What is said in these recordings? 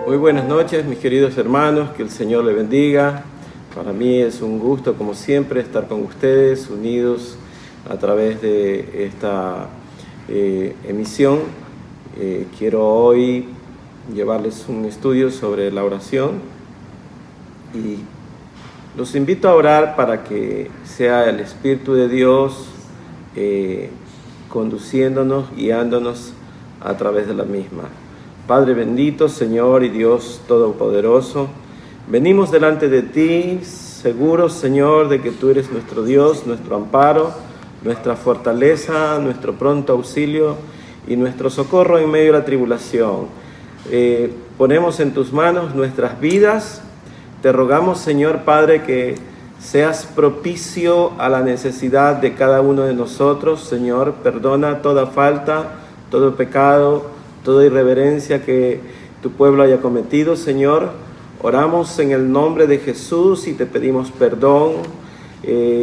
Muy buenas noches, mis queridos hermanos, que el Señor les bendiga. Para mí es un gusto, como siempre, estar con ustedes, unidos a través de esta emisión. Quiero hoy llevarles un estudio sobre la oración y los invito a orar para que sea el Espíritu de Dios conduciéndonos, guiándonos a través de la misma. Padre bendito, Señor y Dios todopoderoso, venimos delante de ti, seguros, Señor, de que tú eres nuestro Dios, nuestro amparo, nuestra fortaleza, nuestro pronto auxilio y nuestro socorro en medio de la tribulación. Ponemos en tus manos nuestras vidas. Te rogamos, Señor Padre, que seas propicio a la necesidad de cada uno de nosotros. Señor, perdona toda falta, todo pecado, toda irreverencia que tu pueblo haya cometido, Señor. Oramos en el nombre de Jesús y te pedimos perdón.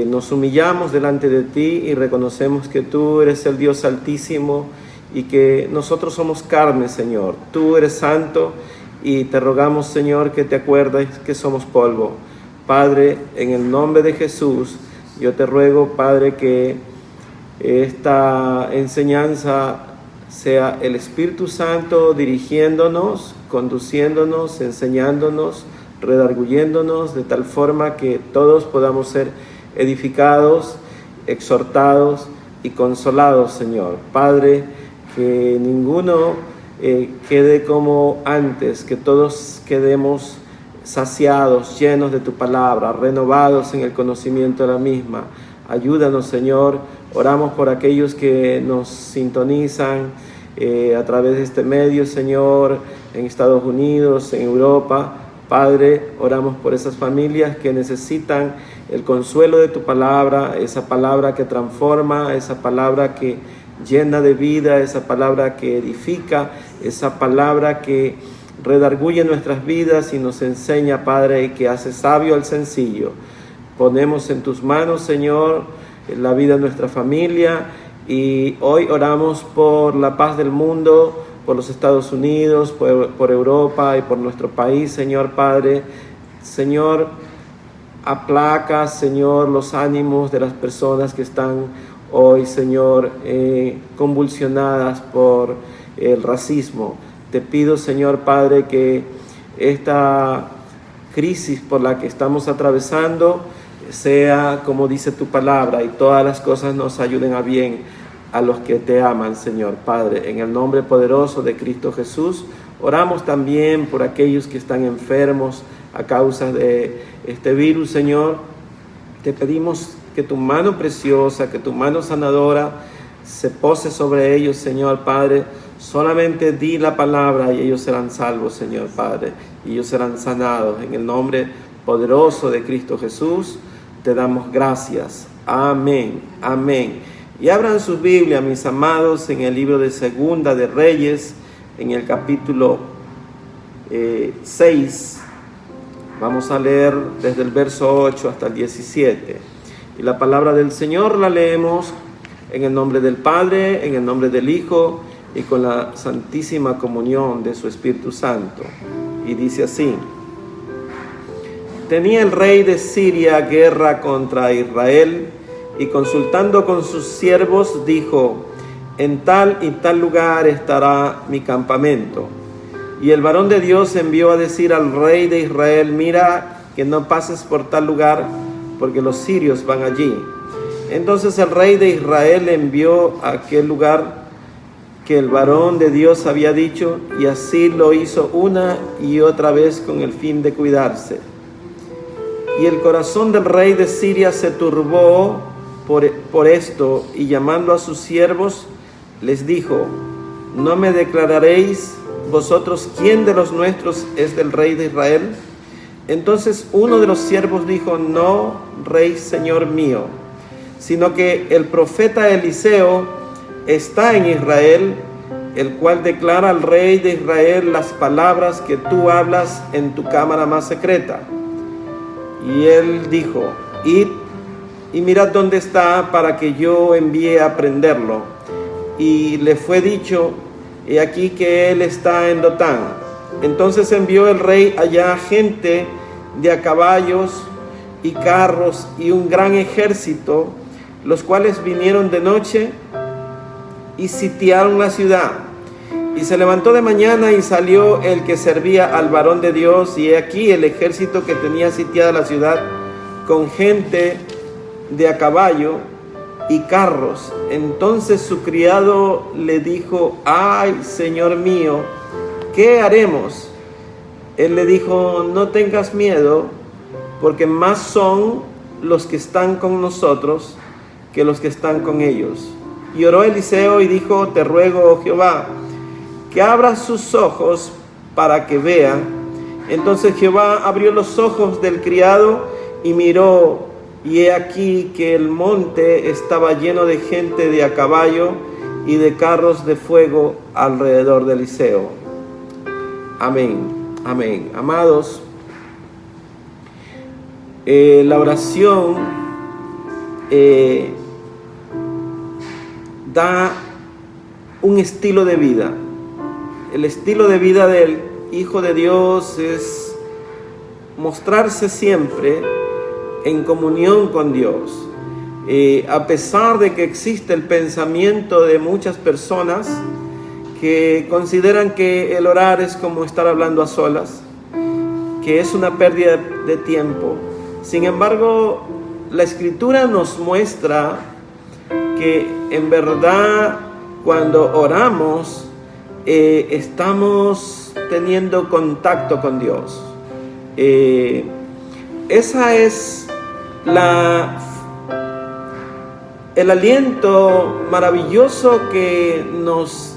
Nos humillamos delante de ti y reconocemos que tú eres el Dios Altísimo y que nosotros somos carne, Señor. Tú eres santo y te rogamos, Señor, que te acuerdes que somos polvo. Padre, en el nombre de Jesús, yo te ruego, Padre, que esta enseñanza sea el Espíritu Santo dirigiéndonos, conduciéndonos, enseñándonos, redarguyéndonos, de tal forma que todos podamos ser edificados, exhortados y consolados, Señor. Padre, que ninguno quede como antes, que todos quedemos saciados, llenos de tu palabra, renovados en el conocimiento de la misma. Ayúdanos, Señor. Oramos por aquellos que nos sintonizan a través de este medio, Señor, en Estados Unidos, en Europa. Padre, oramos por esas familias que necesitan el consuelo de tu palabra, esa palabra que transforma, esa palabra que llena de vida, esa palabra que edifica, esa palabra que redarguye nuestras vidas y nos enseña, Padre, y que hace sabio al sencillo. Ponemos en tus manos, Señor, la vida de nuestra familia, y hoy oramos por la paz del mundo, por los Estados Unidos, por Europa y por nuestro país, Señor Padre. Señor, aplaca, Señor, los ánimos de las personas que están hoy, Señor, convulsionadas por el racismo. Te pido, Señor Padre, que esta crisis por la que estamos atravesando sea como dice tu palabra y todas las cosas nos ayuden a bien a los que te aman, Señor Padre. En el nombre poderoso de Cristo Jesús, oramos también por aquellos que están enfermos a causa de este virus, Señor. Te pedimos que tu mano preciosa, que tu mano sanadora se pose sobre ellos, Señor Padre. Solamente di la palabra y ellos serán salvos, Señor Padre, y ellos serán sanados. En el nombre poderoso de Cristo Jesús, te damos gracias. Amén, amén. Y abran su Biblia, mis amados, en el libro de Segunda de Reyes, en el capítulo 6. Vamos a leer desde el verso 8 hasta el 17. Y la palabra del Señor la leemos en el nombre del Padre, en el nombre del Hijo y con la santísima comunión de su Espíritu Santo. Y dice así: Tenía el rey de Siria guerra contra Israel, y consultando con sus siervos dijo: en tal y tal lugar estará mi campamento. Y el varón de Dios envió a decir al rey de Israel: mira que no pases por tal lugar, porque los sirios van allí. Entonces el rey de Israel envió a aquel lugar que el varón de Dios había dicho, y así lo hizo una y otra vez con el fin de cuidarse. Y el corazón del rey de Siria se turbó por esto, y llamando a sus siervos, les dijo: ¿no me declararéis vosotros quién de los nuestros es del rey de Israel? Entonces uno de los siervos dijo: no, rey, señor mío, sino que el profeta Eliseo está en Israel, el cual declara al rey de Israel las palabras que tú hablas en tu cámara más secreta. Y él dijo: id y mirad dónde está, para que yo envíe a prenderlo. Y le fue dicho: he aquí que él está en Dotán. Entonces envió el rey allá gente de a caballos y carros y un gran ejército, los cuales vinieron de noche y sitiaron la ciudad. Y se levantó de mañana y salió el que servía al varón de Dios, y he aquí el ejército que tenía sitiada la ciudad con gente de a caballo y carros. Entonces su criado le dijo: ay, señor mío, ¿qué haremos? Él le dijo: no tengas miedo, porque más son los que están con nosotros que los que están con ellos. Y oró Eliseo y dijo: te ruego, oh Jehová, que abra sus ojos para que vea. Entonces Jehová abrió los ojos del criado y miró, y he aquí que el monte estaba lleno de gente de a caballo y de carros de fuego alrededor de Eliseo. Amén, amén. Amados, la oración da un estilo de vida. El estilo de vida del Hijo de Dios es mostrarse siempre en comunión con Dios. A pesar de que existe el pensamiento de muchas personas que consideran que el orar es como estar hablando a solas, que es una pérdida de tiempo. Sin embargo, la Escritura nos muestra que en verdad cuando oramos estamos teniendo contacto con Dios. Esa es el aliento maravilloso que nos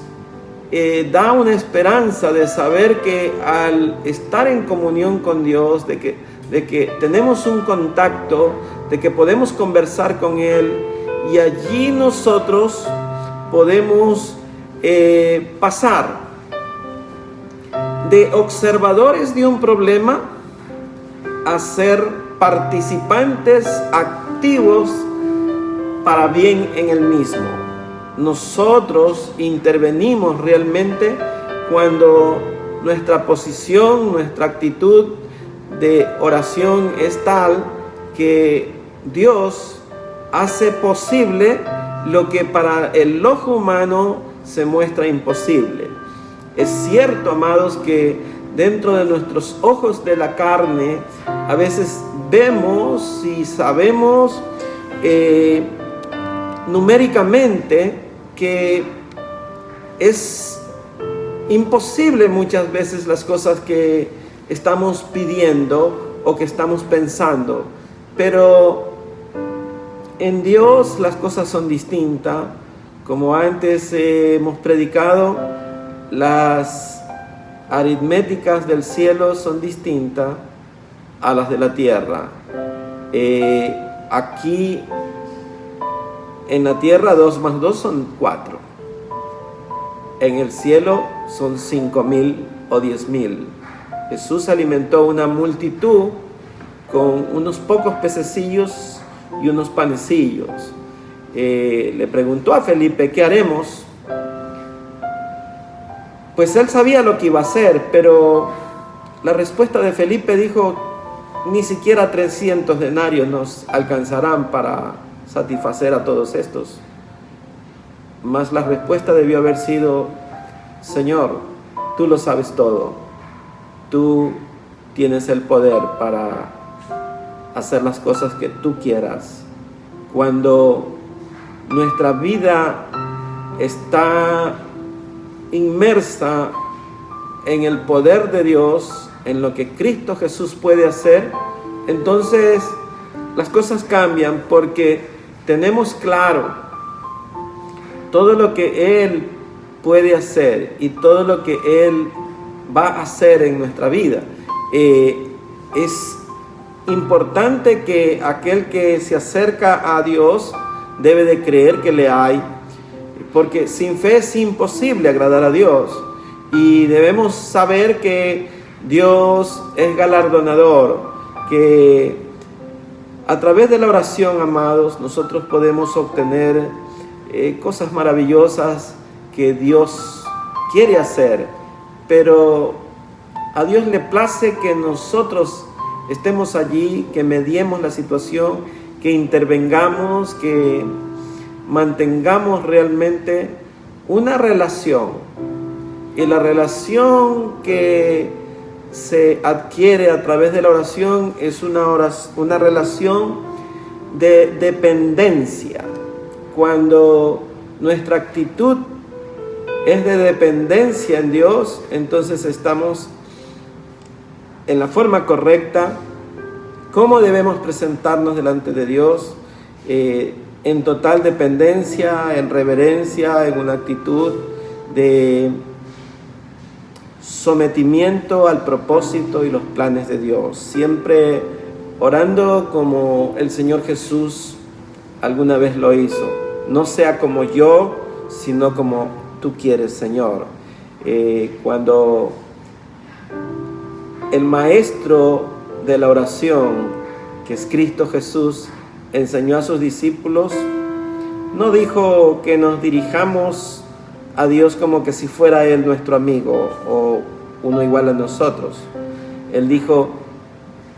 da una esperanza de saber que al estar en comunión con Dios, de que tenemos un contacto, de que podemos conversar con Él, y allí nosotros podemos pasar de observadores de un problema a ser participantes activos para bien en el mismo. Nosotros intervenimos realmente cuando nuestra posición, nuestra actitud de oración es tal que Dios hace posible lo que para el ojo humano se muestra imposible. Es cierto, amados, que dentro de nuestros ojos de la carne a veces vemos y sabemos numéricamente que es imposible muchas veces las cosas que estamos pidiendo o que estamos pensando, pero en Dios las cosas son distintas. Como antes hemos predicado, las aritméticas del cielo son distintas a las de la tierra. Aquí en la tierra 2 más 2 son 4. En el cielo son 5,000 o 10,000. Jesús alimentó una multitud con unos pocos pececillos y unos panecillos. Le preguntó a Felipe: ¿qué haremos? Pues él sabía lo que iba a hacer, pero la respuesta de Felipe dijo: ni siquiera 300 denarios nos alcanzarán para satisfacer a todos estos. Mas la respuesta debió haber sido: Señor, tú lo sabes todo. Tú tienes el poder para hacer las cosas que tú quieras. Cuando nuestra vida está inmersa en el poder de Dios, en lo que Cristo Jesús puede hacer, entonces las cosas cambian, porque tenemos claro todo lo que Él puede hacer y todo lo que Él va a hacer en nuestra vida. Es importante que aquel que se acerca a Dios debe de creer que le hay, porque sin fe es imposible agradar a Dios, y debemos saber que Dios es galardonador, que a través de la oración, amados, nosotros podemos obtener cosas maravillosas que Dios quiere hacer, pero A Dios le place que nosotros estemos allí, que mediemos la situación, que intervengamos, que mantengamos realmente una relación. Y la relación que se adquiere a través de la oración es una relación de dependencia. Cuando nuestra actitud es de dependencia en Dios, entonces estamos en la forma correcta. ¿Cómo debemos presentarnos delante de Dios? En total dependencia, en reverencia, en una actitud de sometimiento al propósito y los planes de Dios, siempre orando como el Señor Jesús alguna vez lo hizo. No sea como yo, sino como tú quieres, Señor. Cuando el maestro de la oración, que es Cristo Jesús, enseñó a sus discípulos, no dijo que nos dirijamos a Dios como que si fuera Él nuestro amigo o uno igual a nosotros. Él dijo,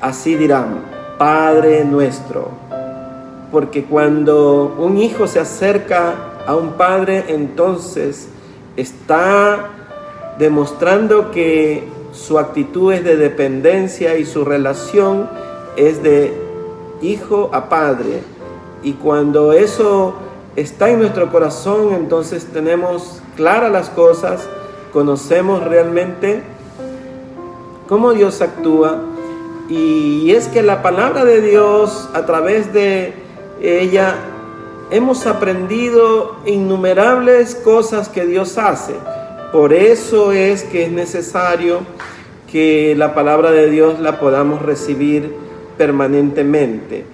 así dirán, Padre nuestro. Porque cuando un hijo se acerca a un padre, entonces está demostrando que su actitud es de dependencia y su relación es de hijo a padre. Y cuando eso está en nuestro corazón, entonces tenemos claras las cosas, conocemos realmente cómo Dios actúa. Y es que la palabra de Dios, a través de ella, hemos aprendido innumerables cosas que Dios hace. Por eso es que es necesario que la palabra de Dios la podamos recibir permanentemente.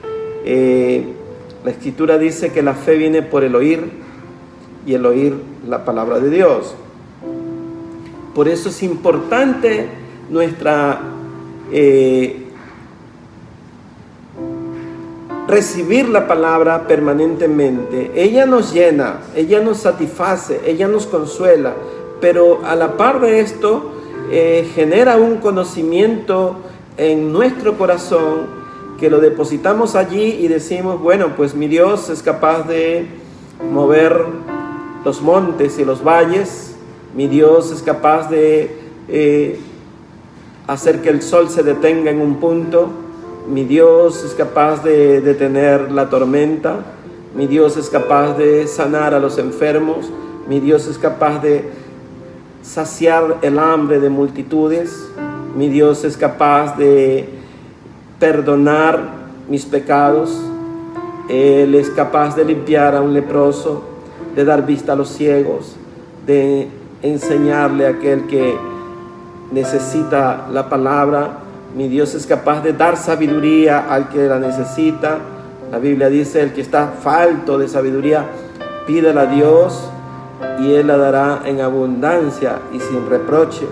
La Escritura dice que la fe viene por el oír y el oír la palabra de Dios. Por eso es importante nuestra recibir la palabra permanentemente. Ella nos llena, ella nos satisface, ella nos consuela, pero a la par de esto genera un conocimiento en nuestro corazón que lo depositamos allí y decimos, bueno, pues mi Dios es capaz de mover los montes y los valles, mi Dios es capaz de hacer que el sol se detenga en un punto, mi Dios es capaz de detener la tormenta, mi Dios es capaz de sanar a los enfermos, mi Dios es capaz de saciar el hambre de multitudes, mi Dios es capaz de perdonar mis pecados, Él es capaz de limpiar a un leproso, de dar vista a los ciegos, de enseñarle a aquel que necesita la palabra. Mi Dios es capaz de dar sabiduría al que la necesita. La Biblia dice, el que está falto de sabiduría, pídela a Dios y Él la dará en abundancia y sin reproche.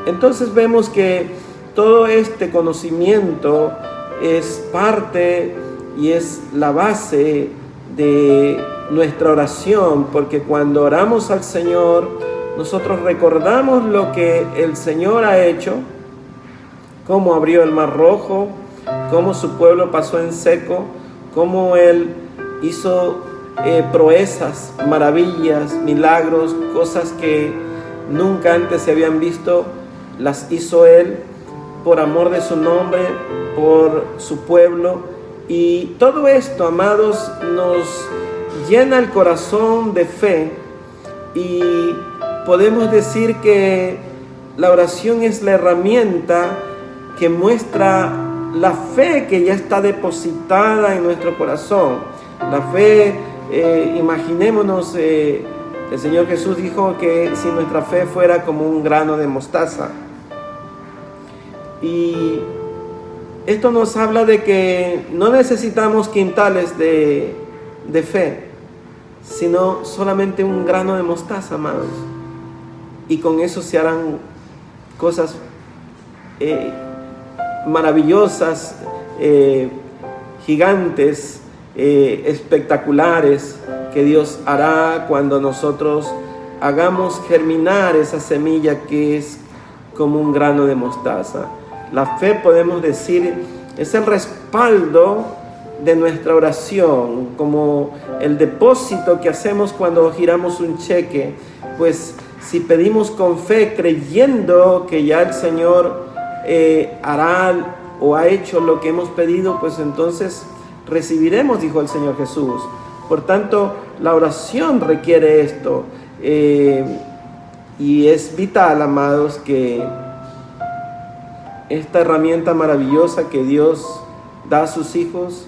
Entonces vemos que todo este conocimiento es parte y es la base de nuestra oración, porque cuando oramos al Señor, nosotros recordamos lo que el Señor ha hecho, cómo abrió el Mar Rojo, cómo su pueblo pasó en seco, cómo Él hizo proezas, maravillas, milagros, cosas que nunca antes se habían visto, las hizo Él por amor de su nombre, por su pueblo. Y todo esto, amados, nos llena el corazón de fe y podemos decir que la oración es la herramienta que muestra la fe que ya está depositada en nuestro corazón. La fe, imaginémonos, el Señor Jesús dijo que si nuestra fe fuera como un grano de mostaza. Y esto nos habla de que no necesitamos quintales de fe, sino solamente un grano de mostaza, amados. Y con eso se harán cosas maravillosas, gigantes, espectaculares, que Dios hará cuando nosotros hagamos germinar esa semilla que es como un grano de mostaza. La fe, podemos decir, es el respaldo de nuestra oración, como el depósito que hacemos cuando giramos un cheque. Pues si pedimos con fe, creyendo que ya el Señor hará o ha hecho lo que hemos pedido, pues entonces recibiremos, dijo el Señor Jesús. Por tanto, la oración requiere esto. Y es vital, amados, que esta herramienta maravillosa que Dios da a sus hijos,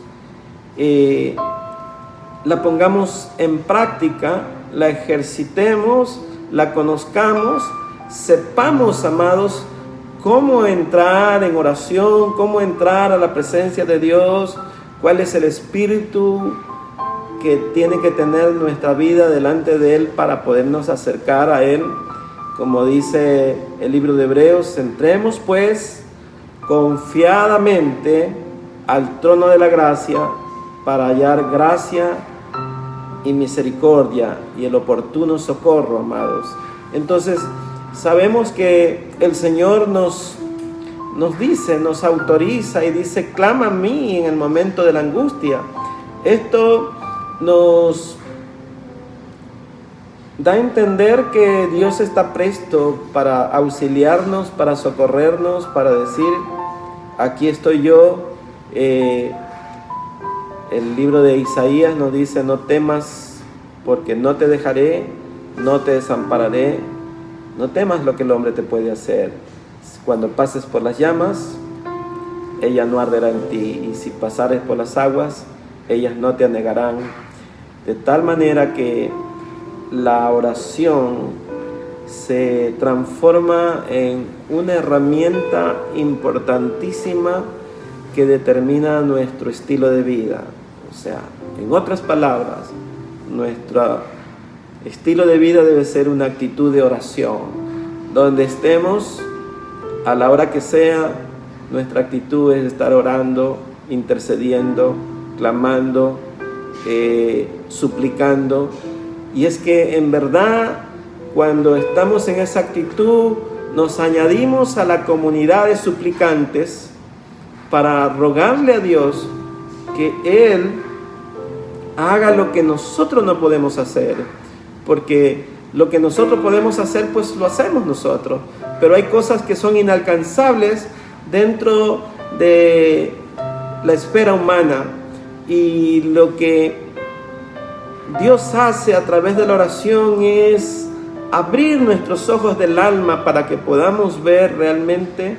la pongamos en práctica, la ejercitemos, la conozcamos, sepamos, amados, cómo entrar en oración, cómo entrar a la presencia de Dios, cuál es el espíritu que tiene que tener nuestra vida delante de Él para podernos acercar a Él. Como dice el libro de Hebreos, entremos pues confiadamente al trono de la gracia para hallar gracia y misericordia y el oportuno socorro, amados. Entonces, sabemos que el Señor nos dice, nos autoriza y dice, clama a mí en el momento de la angustia. Esto nos da a entender que Dios está presto para auxiliarnos, para socorrernos, para decir, aquí estoy yo. El libro de Isaías nos dice, no temas porque no te dejaré, no te desampararé, no temas lo que el hombre te puede hacer. Cuando pases por las llamas, ella no arderá en ti, y si pasares por las aguas, ellas no te anegarán. De tal manera que la oración se transforma en una herramienta importantísima que determina nuestro estilo de vida. O sea, en otras palabras, nuestro estilo de vida debe ser una actitud de oración. Donde estemos, a la hora que sea, nuestra actitud es estar orando, intercediendo, clamando, suplicando. Y es que en verdad, cuando estamos en esa actitud, nos añadimos a la comunidad de suplicantes para rogarle a Dios que Él haga lo que nosotros no podemos hacer. Porque lo que nosotros podemos hacer, pues lo hacemos nosotros. Pero hay cosas que son inalcanzables dentro de la esfera humana. Y lo que Dios hace a través de la oración es abrir nuestros ojos del alma para que podamos ver realmente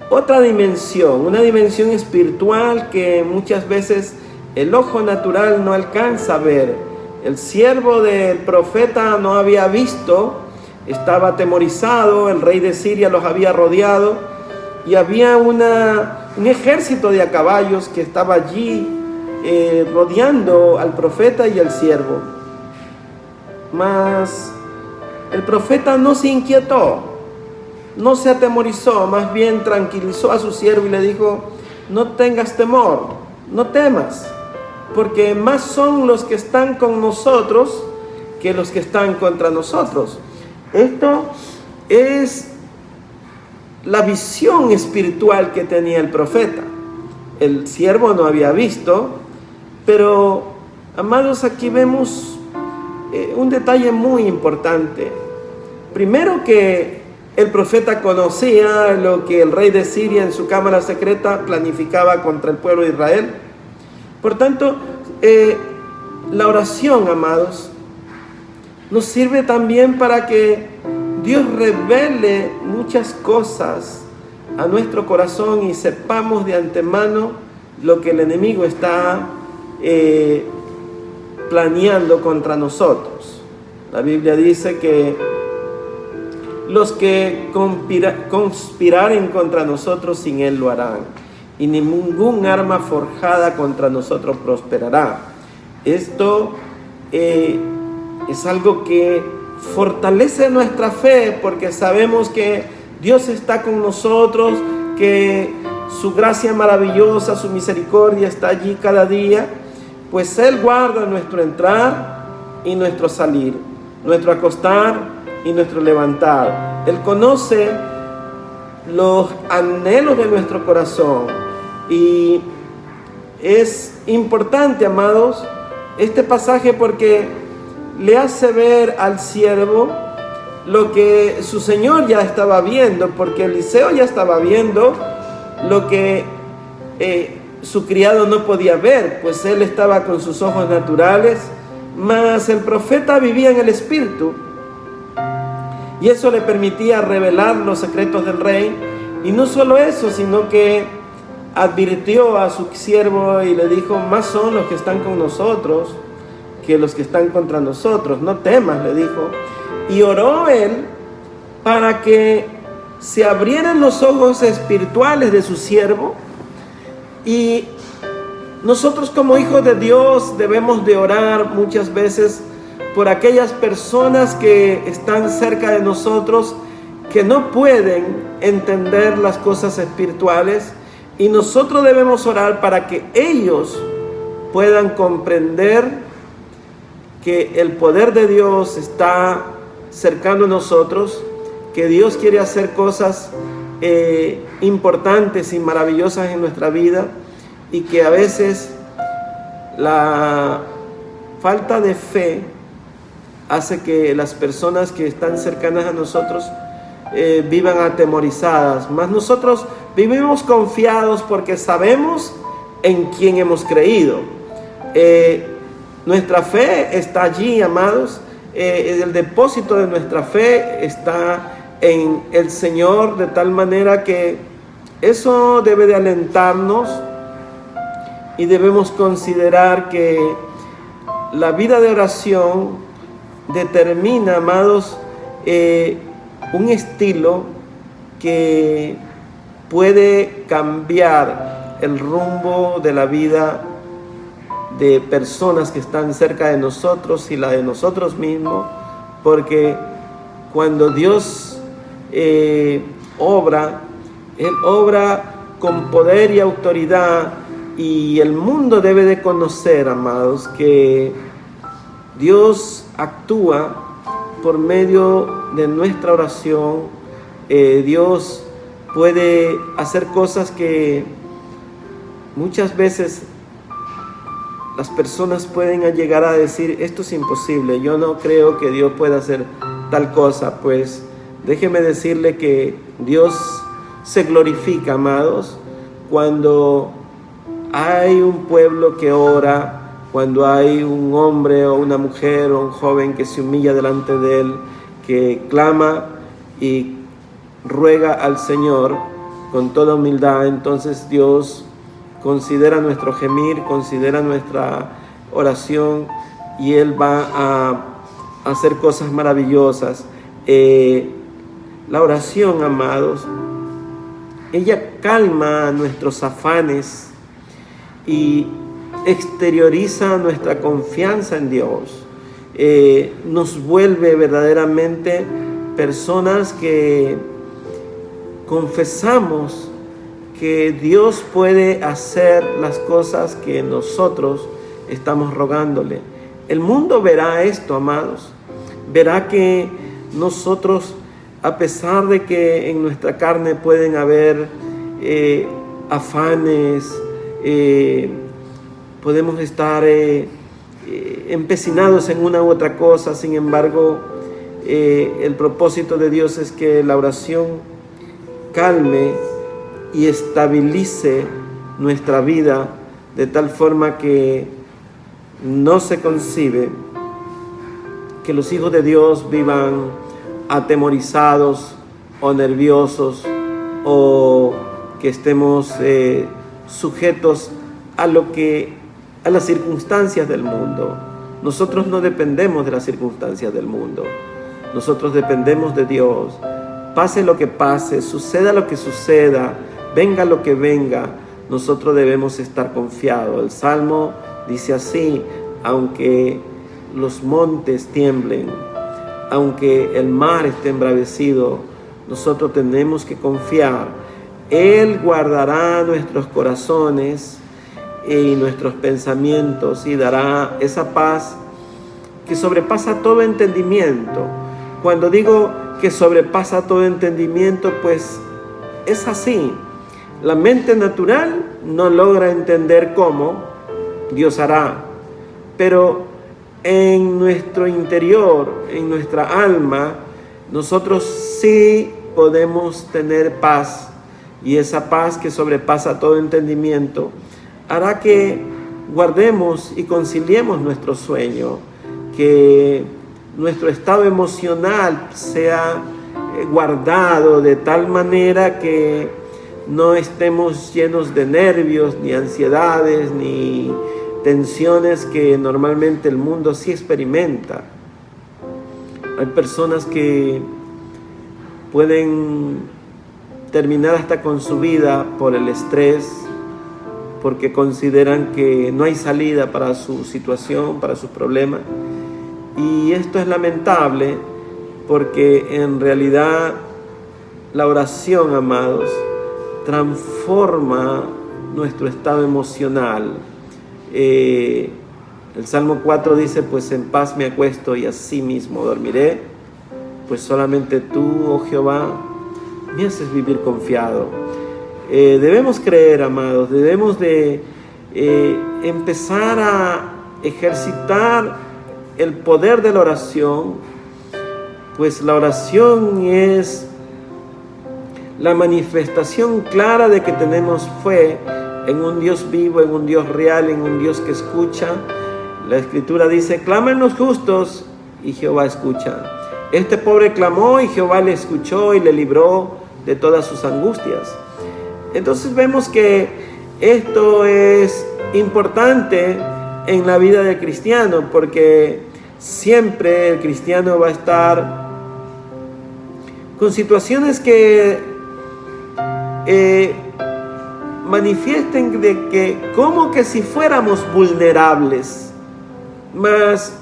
otra dimensión, una dimensión espiritual que muchas veces el ojo natural no alcanza a ver. El siervo del profeta no había visto, estaba atemorizado, el rey de Siria los había rodeado y había un ejército de a caballos que estaba allí rodeando al profeta y al siervo. Mas el profeta no se inquietó, no se atemorizó, más bien tranquilizó a su siervo y le dijo, no tengas temor, no temas, porque más son los que están con nosotros que los que están contra nosotros. Esto es la visión espiritual que tenía el profeta. El siervo no había visto, pero, amados, aquí vemos un detalle muy importante. Primero, que el profeta conocía lo que el rey de Siria en su cámara secreta planificaba contra el pueblo de Israel. Por tanto, la oración, amados, nos sirve también para que Dios revele muchas cosas a nuestro corazón y sepamos de antemano lo que el enemigo está planeando contra nosotros. La Biblia dice que los que conspiraren contra nosotros, sin Él lo harán, y ningún arma forjada contra nosotros prosperará. Esto es algo que fortalece nuestra fe, porque sabemos que Dios está con nosotros, que su gracia maravillosa, su misericordia está allí cada día, pues Él guarda nuestro entrar y nuestro salir, nuestro acostar y nuestro levantar. Él conoce los anhelos de nuestro corazón. Y es importante, amados, este pasaje porque le hace ver al siervo lo que su señor ya estaba viendo, porque Eliseo ya estaba viendo lo que su criado no podía ver, pues él estaba con sus ojos naturales, mas el profeta vivía en el espíritu, y eso le permitía revelar los secretos del rey. Y no solo eso, sino que advirtió a su siervo y le dijo: más son los que están con nosotros que los que están contra nosotros, no temas, le dijo. Y oró él para que se abrieran los ojos espirituales de su siervo. Y nosotros como hijos de Dios debemos de orar muchas veces por aquellas personas que están cerca de nosotros, que no pueden entender las cosas espirituales, y nosotros debemos orar para que ellos puedan comprender que el poder de Dios está cercano a nosotros, que Dios quiere hacer cosas importantes y maravillosas en nuestra vida, y que a veces la falta de fe hace que las personas que están cercanas a nosotros vivan atemorizadas. Mas nosotros vivimos confiados porque sabemos en quién hemos creído. Nuestra fe está allí, amados. El depósito de nuestra fe está en el Señor, de tal manera que eso debe de alentarnos, y debemos considerar que la vida de oración determina, amados, un estilo que puede cambiar el rumbo de la vida de personas que están cerca de nosotros y la de nosotros mismos, porque cuando Dios obra, Él obra con poder y autoridad, y el mundo debe de conocer, amados, que Dios actúa por medio de nuestra oración. Dios puede hacer cosas que muchas veces las personas pueden llegar a decir: esto es imposible, yo no creo que Dios pueda hacer tal cosa. Pues déjeme decirle que Dios se glorifica, amados, cuando hay un pueblo que ora, cuando hay un hombre o una mujer o un joven que se humilla delante de Él, que clama y ruega al Señor con toda humildad. Entonces Dios considera nuestro gemir, considera nuestra oración, y Él va a hacer cosas maravillosas. La oración, amados, ella calma nuestros afanes y exterioriza nuestra confianza en Dios. Nos vuelve verdaderamente personas que confesamos que Dios puede hacer las cosas que nosotros estamos rogándole. El mundo verá esto, amados. Verá que nosotros, a pesar de que en nuestra carne pueden haber afanes, podemos estar empecinados en una u otra cosa, sin embargo, el propósito de Dios es que la oración calme y estabilice nuestra vida, de tal forma que no se concibe que los hijos de Dios vivan atemorizados o nerviosos, o que estemos sujetos a las circunstancias del mundo. Nosotros no dependemos de las circunstancias del mundo. Nosotros dependemos de Dios. Pase lo que pase, suceda lo que suceda, venga lo que venga, nosotros debemos estar confiados. El Salmo dice así: aunque los montes tiemblen, aunque el mar esté embravecido, nosotros tenemos que confiar. Él guardará nuestros corazones y nuestros pensamientos, y dará esa paz que sobrepasa todo entendimiento. Cuando digo que sobrepasa todo entendimiento, pues es así. La mente natural no logra entender cómo Dios hará, pero en nuestro interior, en nuestra alma, nosotros sí podemos tener paz, y esa paz que sobrepasa todo entendimiento hará que guardemos y conciliemos nuestro sueño, que nuestro estado emocional sea guardado de tal manera que no estemos llenos de nervios, ni ansiedades, ni tensiones que normalmente el mundo sí experimenta. Hay personas que pueden terminar hasta con su vida por el estrés, porque consideran que no hay salida para su situación, para sus problemas. Y esto es lamentable, porque en realidad la oración, amados, transforma nuestro estado emocional. El Salmo 4 dice: pues en paz me acuesto y así mismo dormiré, pues solamente tú, oh Jehová, me haces vivir confiado. Debemos creer, amados, debemos de empezar a ejercitar el poder de la oración, pues la oración es la manifestación clara de que tenemos fe en un Dios vivo, en un Dios real, en un Dios que escucha. La Escritura dice: claman los justos y Jehová escucha. Este pobre clamó y Jehová le escuchó y le libró de todas sus angustias. Entonces vemos que esto es importante en la vida del cristiano, porque siempre el cristiano va a estar con situaciones que manifiesten de que como que si fuéramos vulnerables, mas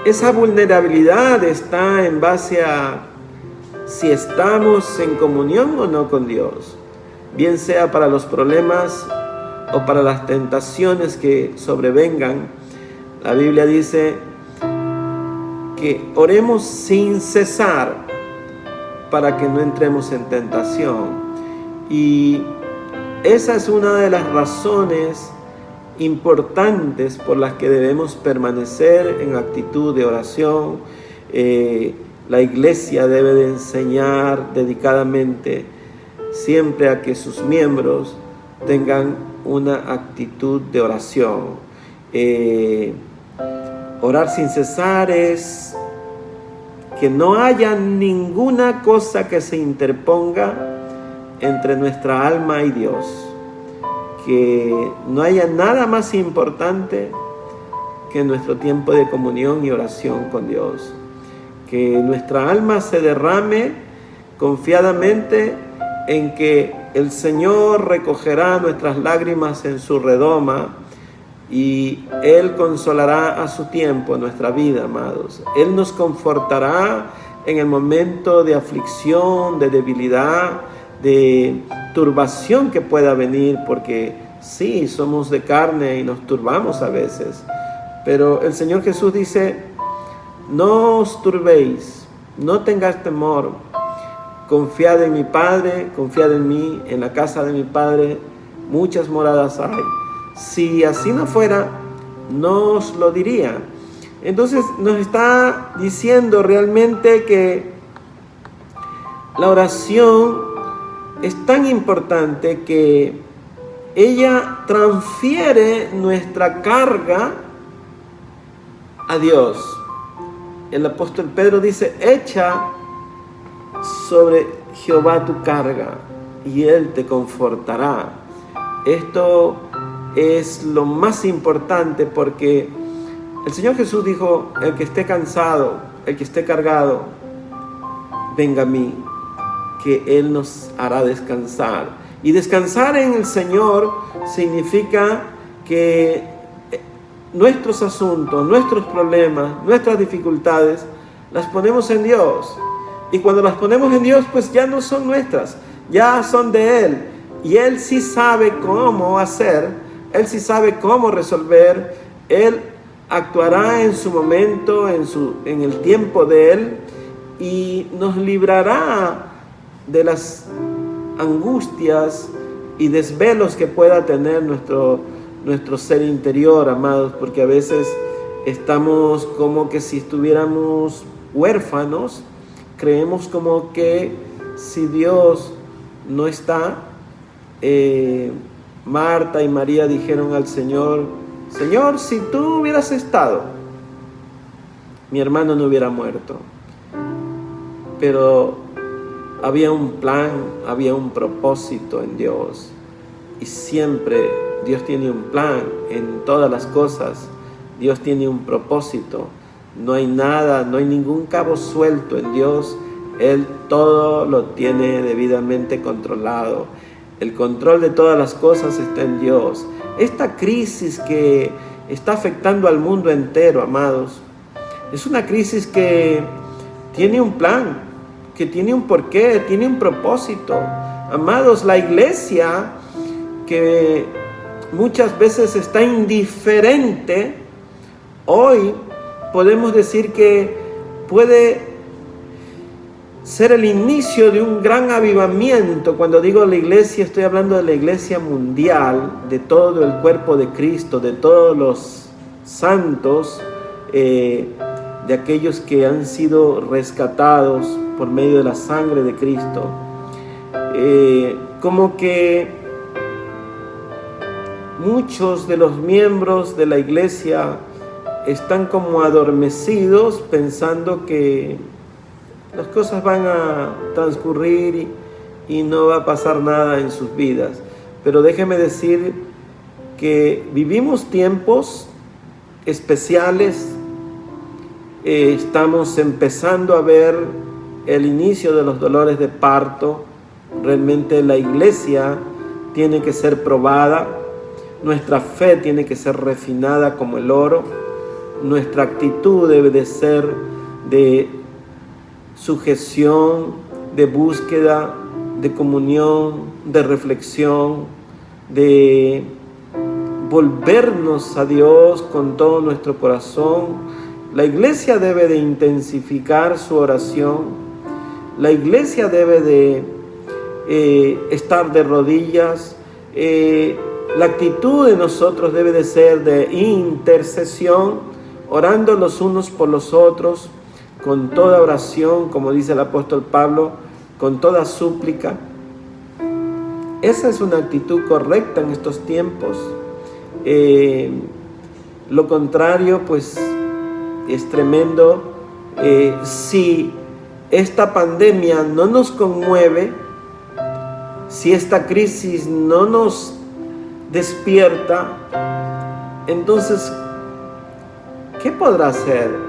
esa vulnerabilidad está en base a si estamos en comunión o no con Dios, bien sea para los problemas o para las tentaciones que sobrevengan. La Biblia dice que oremos sin cesar para que no entremos en tentación. Y esa es una de las razones importantes por las que debemos permanecer en actitud de oración. La iglesia debe de enseñar dedicadamente siempre a que sus miembros tengan una actitud de oración. Orar sin cesar es que no haya ninguna cosa que se interponga entre nuestra alma y Dios, que no haya nada más importante que nuestro tiempo de comunión y oración con Dios, que nuestra alma se derrame confiadamente en que el Señor recogerá nuestras lágrimas en su redoma y Él consolará a su tiempo nuestra vida, amados. Él nos confortará en el momento de aflicción, de debilidad, de turbación que pueda venir, porque sí, somos de carne y nos turbamos a veces, pero el Señor Jesús dice: no os turbéis, no tengáis temor, confiad en mi Padre, confiad en mí, en la casa de mi Padre muchas moradas hay. Si así no fuera, no os lo diría. Entonces nos está diciendo realmente que la oración es tan importante que ella transfiere nuestra carga a Dios. El apóstol Pedro dice: echa sobre Jehová tu carga y Él te confortará. Esto es lo más importante, porque el Señor Jesús dijo: el que esté cansado, el que esté cargado, venga a mí, que Él nos hará descansar. Y descansar en el Señor significa que nuestros asuntos, nuestros problemas, nuestras dificultades, las ponemos en Dios. Y cuando las ponemos en Dios, pues ya no son nuestras, ya son de Él. Y Él sí sabe cómo hacer, Él sí sabe cómo resolver. Él actuará en su momento, en el tiempo de Él. y nos librará de las angustias y desvelos que pueda tener nuestro ser interior, amados, porque a veces estamos como que si estuviéramos huérfanos, creemos como que si Dios no está, Marta y María dijeron al Señor: Señor, si tú hubieras estado, mi hermano no hubiera muerto. Pero había un plan, había un propósito en Dios, y siempre Dios tiene un plan en todas las cosas. Dios tiene un propósito. No hay nada, no hay ningún cabo suelto en Dios. Él todo lo tiene debidamente controlado. El control de todas las cosas está en Dios. Esta crisis que está afectando al mundo entero, amados, es una crisis que tiene un plan, que tiene un porqué, tiene un propósito. Amados, la iglesia, que muchas veces está indiferente, hoy podemos decir que puede ser el inicio de un gran avivamiento. Cuando digo la iglesia, estoy hablando de la iglesia mundial, de todo el cuerpo de Cristo, de todos los santos, de aquellos que han sido rescatados por medio de la sangre de Cristo. Como que muchos de los miembros de la iglesia están como adormecidos, pensando que las cosas van a transcurrir y no va a pasar nada en sus vidas. Pero déjeme decir que vivimos tiempos especiales. Estamos empezando a ver el inicio de los dolores de parto. Realmente la iglesia tiene que ser probada. Nuestra fe tiene que ser refinada como el oro. Nuestra actitud debe de ser de sujeción, de búsqueda, de comunión, de reflexión, de volvernos a Dios con todo nuestro corazón. La iglesia debe de intensificar su oración. La iglesia debe de estar de rodillas. La actitud de nosotros debe de ser de intercesión, orando los unos por los otros, con toda oración, como dice el apóstol Pablo, con toda súplica. Esa es una actitud correcta en estos tiempos. Lo contrario, pues, es tremendo. Si esta pandemia no nos conmueve, si esta crisis no nos despierta, entonces, ¿qué podrá hacer?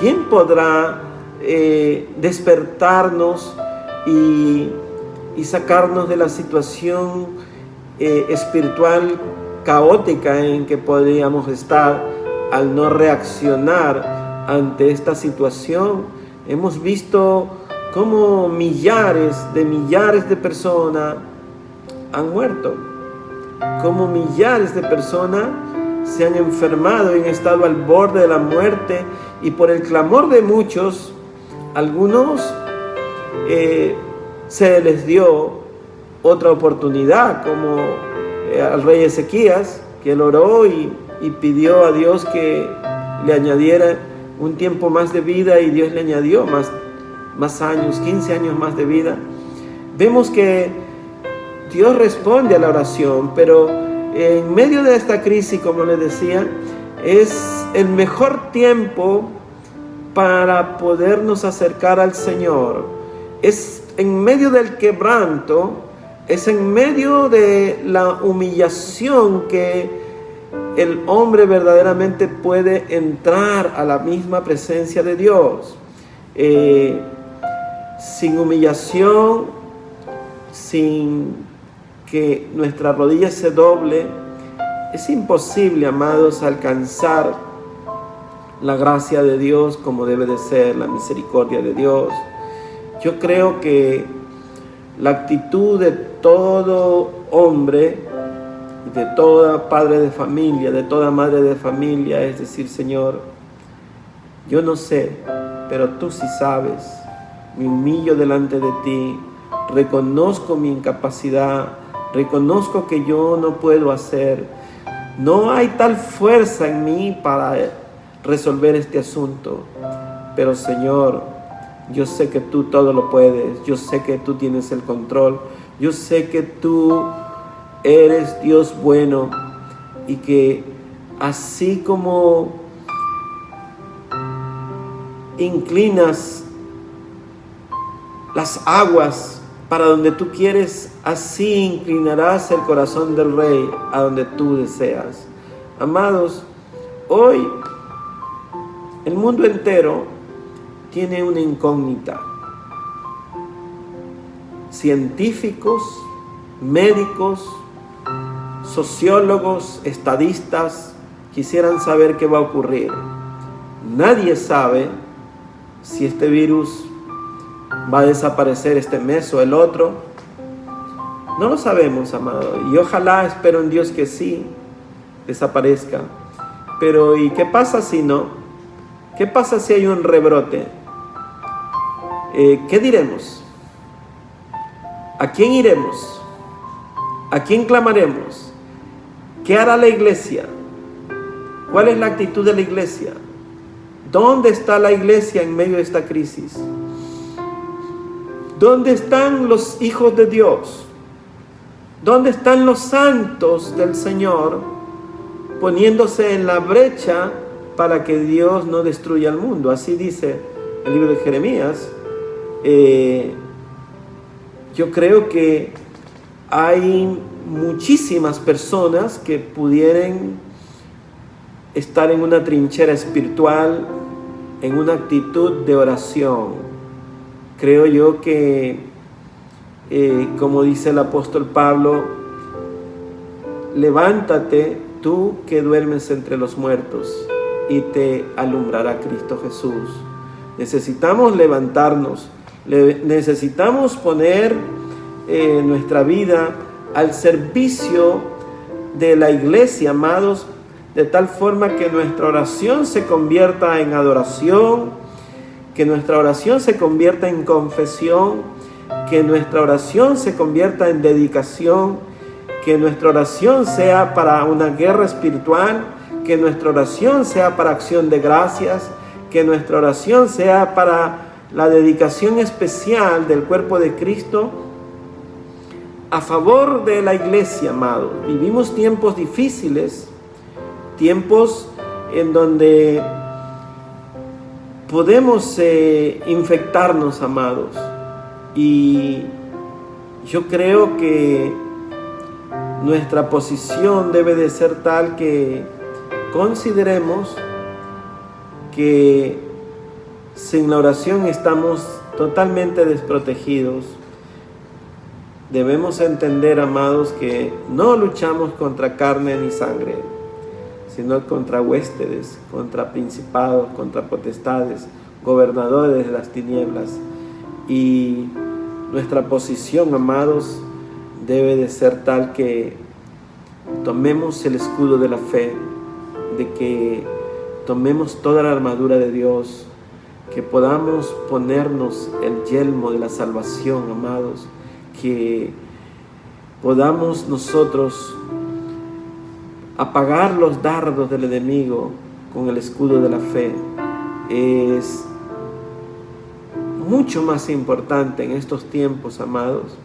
¿Quién podrá despertarnos y sacarnos de la situación espiritual caótica en que podríamos estar al no reaccionar ante esta situación? Hemos visto cómo millares de personas han muerto, cómo millares de personas se han enfermado y han estado al borde de la muerte, y por el clamor de muchos, algunos se les dio otra oportunidad, como al rey Ezequías, que él oró y pidió a Dios que le añadiera un tiempo más de vida, y Dios le añadió más años, 15 años más de vida. Vemos que Dios responde a la oración, pero en medio de esta crisis, como les decía, es el mejor tiempo para podernos acercar al Señor. Es en medio del quebranto, es en medio de la humillación que el hombre verdaderamente puede entrar a la misma presencia de Dios. Sin humillación, sin que nuestra rodilla se doble, es imposible, amados, alcanzar la gracia de Dios como debe de ser, la misericordia de Dios. Yo creo que la actitud de todo hombre, de toda padre de familia, de toda madre de familia, es decir: Señor, yo no sé pero tú sí sabes. Me humillo delante de ti, reconozco mi incapacidad, reconozco que yo no puedo hacer. No hay tal fuerza en mí para resolver este asunto, pero Señor, yo sé que tú todo lo puedes, yo sé que tú tienes el control, yo sé que tú eres Dios bueno y que así como inclinas las aguas para donde tú quieres, así inclinarás el corazón del Rey a donde tú deseas. Amados, hoy el mundo entero tiene una incógnita. Científicos, médicos, sociólogos, estadistas quisieran saber qué va a ocurrir. Nadie sabe si este virus va a desaparecer este mes o el otro. No lo sabemos, amado, y ojalá, espero en Dios que sí desaparezca. Pero ¿y qué pasa si no? ¿Qué pasa si hay un rebrote? ¿Qué diremos? ¿A quién iremos? ¿A quién clamaremos? ¿Qué hará la iglesia? ¿Cuál es la actitud de la iglesia? ¿Dónde está la iglesia en medio de esta crisis? ¿Dónde están los hijos de Dios? ¿Dónde están los santos del Señor poniéndose en la brecha para que Dios no destruya el mundo? Así dice el libro de Jeremías. Yo creo que hay muchísimas personas que pudieran estar en una trinchera espiritual, en una actitud de oración. Creo yo que, como dice el apóstol Pablo, levántate tú que duermes entre los muertos y te alumbrará Cristo Jesús. Necesitamos levantarnos, necesitamos poner nuestra vida al servicio de la iglesia, amados, de tal forma que nuestra oración se convierta en adoración, que nuestra oración se convierta en confesión, que nuestra oración se convierta en dedicación, que nuestra oración sea para una guerra espiritual, que nuestra oración sea para acción de gracias, que nuestra oración sea para la dedicación especial del cuerpo de Cristo a favor de la iglesia, amados. Vivimos tiempos difíciles, tiempos en donde podemos infectarnos, amados, y yo creo que nuestra posición debe de ser tal que consideremos que sin la oración estamos totalmente desprotegidos. Debemos entender, amados, que no luchamos contra carne ni sangre, sino contra huéspedes, contra principados, contra potestades, gobernadores de las tinieblas. Y nuestra posición, amados, debe de ser tal que tomemos el escudo de la fe, de que tomemos toda la armadura de Dios, que podamos ponernos el yelmo de la salvación, amados, que podamos nosotros apagar los dardos del enemigo con el escudo de la fe. Es mucho más importante en estos tiempos, amados,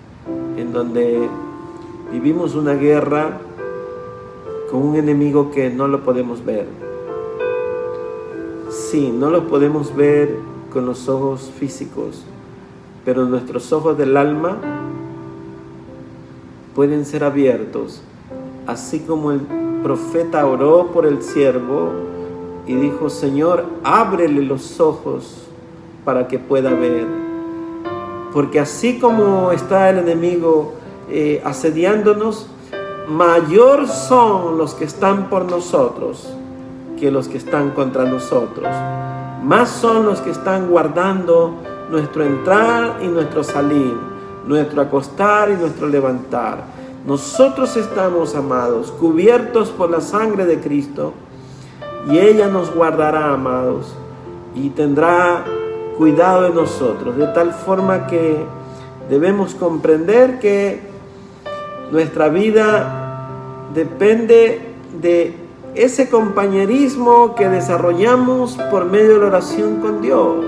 en donde vivimos una guerra con un enemigo que no lo podemos ver. Sí, no lo podemos ver con los ojos físicos, pero nuestros ojos del alma pueden ser abiertos, así como el profeta oró por el siervo y dijo: Señor, ábrele los ojos para que pueda ver. Porque así como está el enemigo asediándonos, mayor son los que están por nosotros que los que están contra nosotros. Más son los que están guardando nuestro entrar y nuestro salir, nuestro acostar y nuestro levantar. Nosotros estamos, amados, cubiertos por la sangre de Cristo, y ella nos guardará, amados, y tendrá cuidado de nosotros, de tal forma que debemos comprender que nuestra vida depende de ese compañerismo que desarrollamos por medio de la oración con Dios,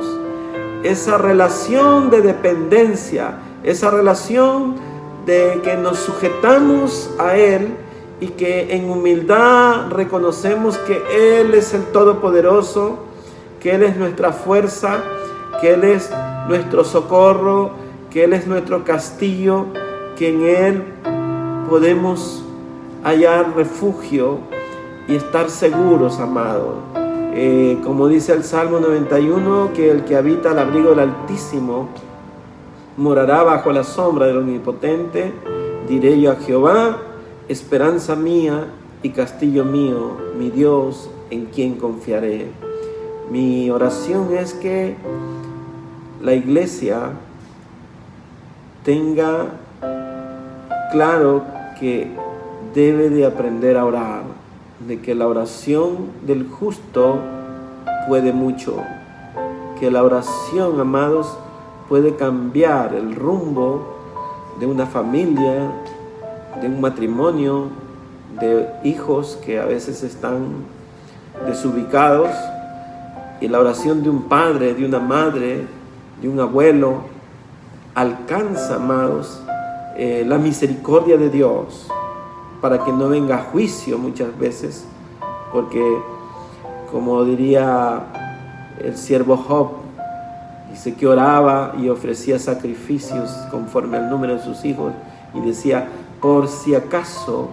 esa relación de dependencia, esa relación de que nos sujetamos a Él y que en humildad reconocemos que Él es el Todopoderoso, que Él es nuestra fuerza, que Él es nuestro socorro, que Él es nuestro castillo, que en Él podemos hallar refugio y estar seguros, amados. Como dice el Salmo 91, que el que habita al abrigo del Altísimo morará bajo la sombra del Omnipotente. Diré yo a Jehová, esperanza mía y castillo mío, mi Dios, en quien confiaré. Mi oración es que la iglesia tenga claro que debe de aprender a orar, de que la oración del justo puede mucho, que la oración, amados, puede cambiar el rumbo de una familia, de un matrimonio, de hijos que a veces están desubicados, y la oración de un padre, de una madre, de un abuelo, alcanza, amados, la misericordia de Dios, para que no venga juicio muchas veces, porque como diría el siervo Job, dice que oraba y ofrecía sacrificios conforme al número de sus hijos, y decía, por si acaso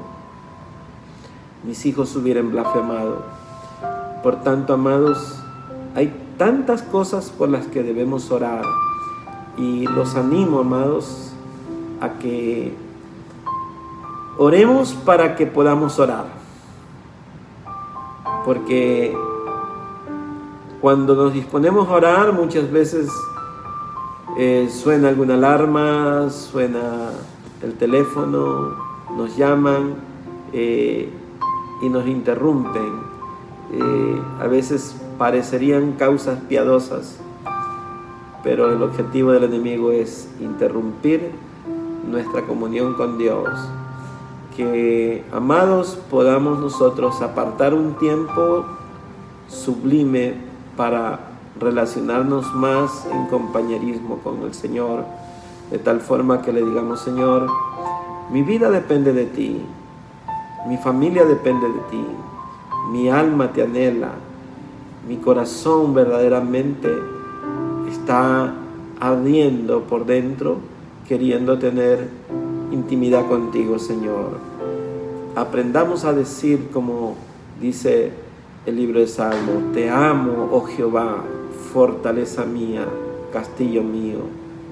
mis hijos hubieran blasfemado. Por tanto, amados, hay tantas cosas por las que debemos orar, y los animo, amados, a que oremos para que podamos orar, porque cuando nos disponemos a orar, muchas veces suena alguna alarma, suena el teléfono, nos llaman y nos interrumpen. A veces parecerían causas piadosas, pero el objetivo del enemigo es interrumpir nuestra comunión con Dios. Que, amados, podamos nosotros apartar un tiempo sublime para relacionarnos más en compañerismo con el Señor, de tal forma que le digamos, Señor, mi vida depende de ti, mi familia depende de ti, mi alma te anhela, mi corazón verdaderamente está ardiendo por dentro, queriendo tener intimidad contigo, Señor. Aprendamos a decir, como dice el libro de Salmos, te amo, oh Jehová, fortaleza mía, castillo mío,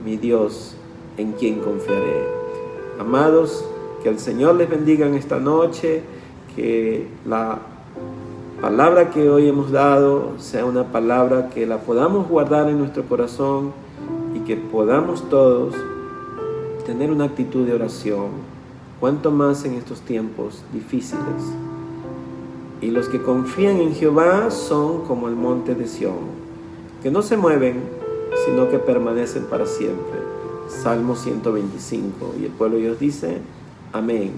mi Dios, en quien confiaré. Amados, que el Señor les bendiga en esta noche, que la palabra que hoy hemos dado sea una palabra que la podamos guardar en nuestro corazón y que podamos todos tener una actitud de oración, cuanto más en estos tiempos difíciles. Y los que confían en Jehová son como el monte de Sión, que no se mueven, sino que permanecen para siempre. Salmo 125. Y el pueblo de Dios dice, amén.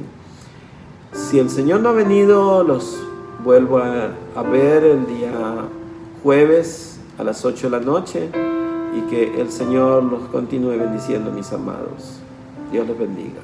Si el Señor no ha venido, los vuelvo a ver el día jueves a las 8 de la noche, y que el Señor los continúe bendiciendo, mis amados. Dios les bendiga.